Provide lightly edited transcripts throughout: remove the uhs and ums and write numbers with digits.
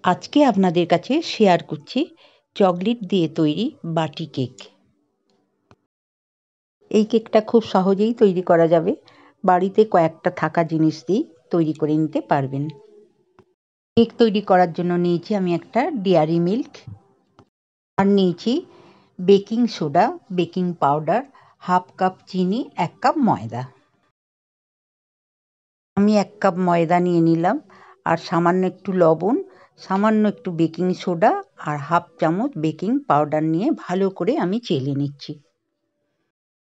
আজকে আপনাদের কাছে শেয়ার করছি চকলেট দিয়ে তৈরি বাটি কেক। এই কেকটা খুব সহজেই তৈরি করা যাবে, বাড়িতে কয়েকটা থাকা জিনিস দিয়েই তৈরি করে নিতে পারবেন। কেক তৈরি করার জন্য নিয়েছি আমি একটা ডেয়ারি মিল্ক, আর নিয়েছি baking soda, baking powder, half cup চিনি, 1 কাপ ময়দা। আমি 1 কাপ ময়দা নিয়ে নিলাম, আর সামান্য একটু লবণ, সামান্য একটু বেকিং সোডা আর হাফ চামচ বেকিং পাউডার নিয়ে ভালো করে আমি চেলে নিচ্ছি,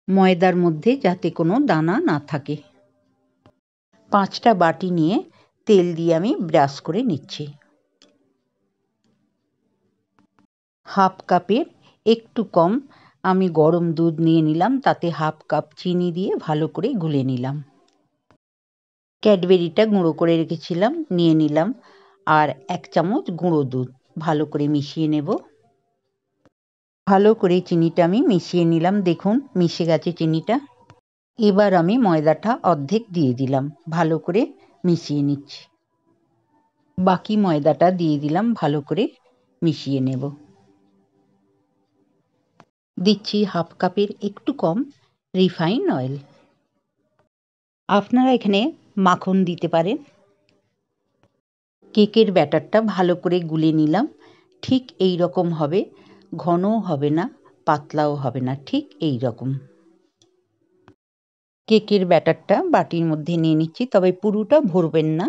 ময়দার মধ্যে যাতে কোনো দানা না থাকে। 5টা বাটি নিয়ে তেল দিয়ে আমি ব্রাশ করে নিচ্ছি। হাফ কাপের একটু কম আমি গরম দুধ নিয়ে নিলাম, তাতে হাফ কাপ চিনি দিয়ে ভালো করে গুলে নিলাম। ক্যাডবেরিটা গুঁড়ো করে রেখেছিলাম নিয়ে নিলাম, আর 1 চামচ গুঁড়ো দুধ ভালো করে মিশিয়ে নেব। ভালো করে চিনিটা আমি মিশিয়ে নিলাম, দেখুন মিশে গেছে চিনিটা। এবার আমি ময়দাটা অর্ধেক দিয়ে দিলাম, ভালো করে মিশিয়ে নিচ্ছি। বাকি ময়দাটা দিয়ে দিলাম, ভালো করে মিশিয়ে নেব। দিচ্ছি হাফ কাপের একটু কম রিফাইন অয়েল। আপনারা এখানে মাখন দিতে পারেন। কেকের ব্যাটারটা ভালো করে গুলে নিলাম, ঠিক এই রকম হবে, ঘনও হবে না পাতলাও হবে না, ঠিক এই রকম। কেকের ব্যাটারটা বাটির মধ্যে নিয়ে নিচ্ছি, তবে পুরোটা ভরবেন না।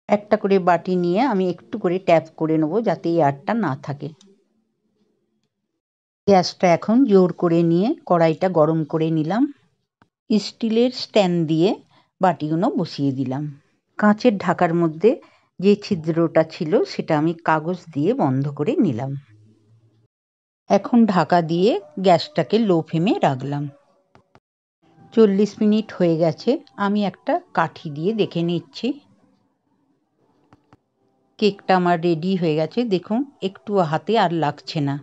একটা করে বাটি নিয়ে আমি একটু করে ট্যাপ করে নেব, যাতে এয়ারটা না থাকে। গ্যাসটা এখন জোর করে নিয়ে কড়াইটা গরম করে নিলাম। স্টিলের স্ট্যান্ড দিয়ে বাটিগুলো বসিয়ে দিলাম। কাঁচের ঢাকার মধ্যে যে ছিদ্রটা ছিল সেটা আমি কাগজ দিয়ে বন্ধ করে নিলাম। এখন ঢাকা দিয়ে গ্যাসটাকে লো ফ্লেমে রাখলাম। 40 মিনিট হয়ে গেছে, আমি একটা কাঠি দিয়ে দেখে নিচ্ছি। কেকটা আমার রেডি হয়ে গেছে, দেখুন একটু হাতে আর লাগছে না।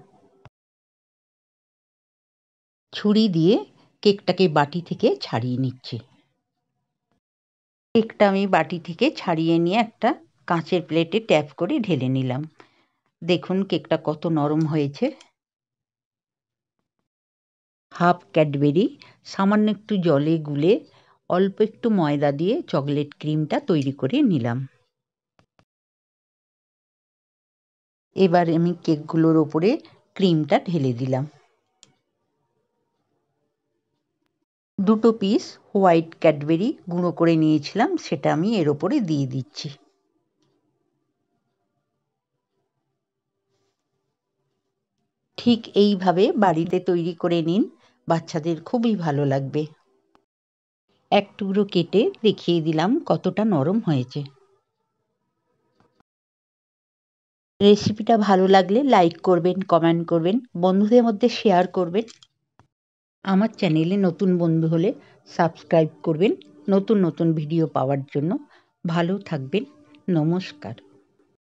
ছুরি দিয়ে কেকটাকে বাটি থেকে ছাড়িয়ে নিচ্ছি। কেকটা আমি বাটি থেকে ছাড়িয়ে নিয়ে একটা কাঁচের প্লেটে ট্যাপ করে ঢেলে নিলাম। দেখুন কেকটা কত নরম হয়েছে। হাফ ক্যাডবেরি সামান্য একটু জলে গুলে অল্প একটু ময়দা দিয়ে চকলেট ক্রিমটা তৈরি করে নিলাম। এবার আমি কেকগুলোর ওপরে ক্রিমটা ঢেলে দিলাম। 2 পিস হোয়াইট ক্যাডবেরি গুঁড়ো করে নিয়েছিলাম, সেটা আমি এর ওপরে দিয়ে দিচ্ছি। ঠিক এইভাবে বাড়িতে তৈরি করে নিন, বাচ্চাদের খুবই ভালো লাগবে। এক টুকরো কেটে দেখিয়ে দিলাম কতটা নরম হয়েছে। রেসিপিটা ভালো লাগলে লাইক করবেন, কমেন্ট করবেন, বন্ধুদের মধ্যে শেয়ার করবেন। আমার চ্যানেলে নতুন বন্ধু হলে সাবস্ক্রাইব করবেন নতুন নতুন ভিডিও পাওয়ার জন্য। ভালো থাকবেন, নমস্কার।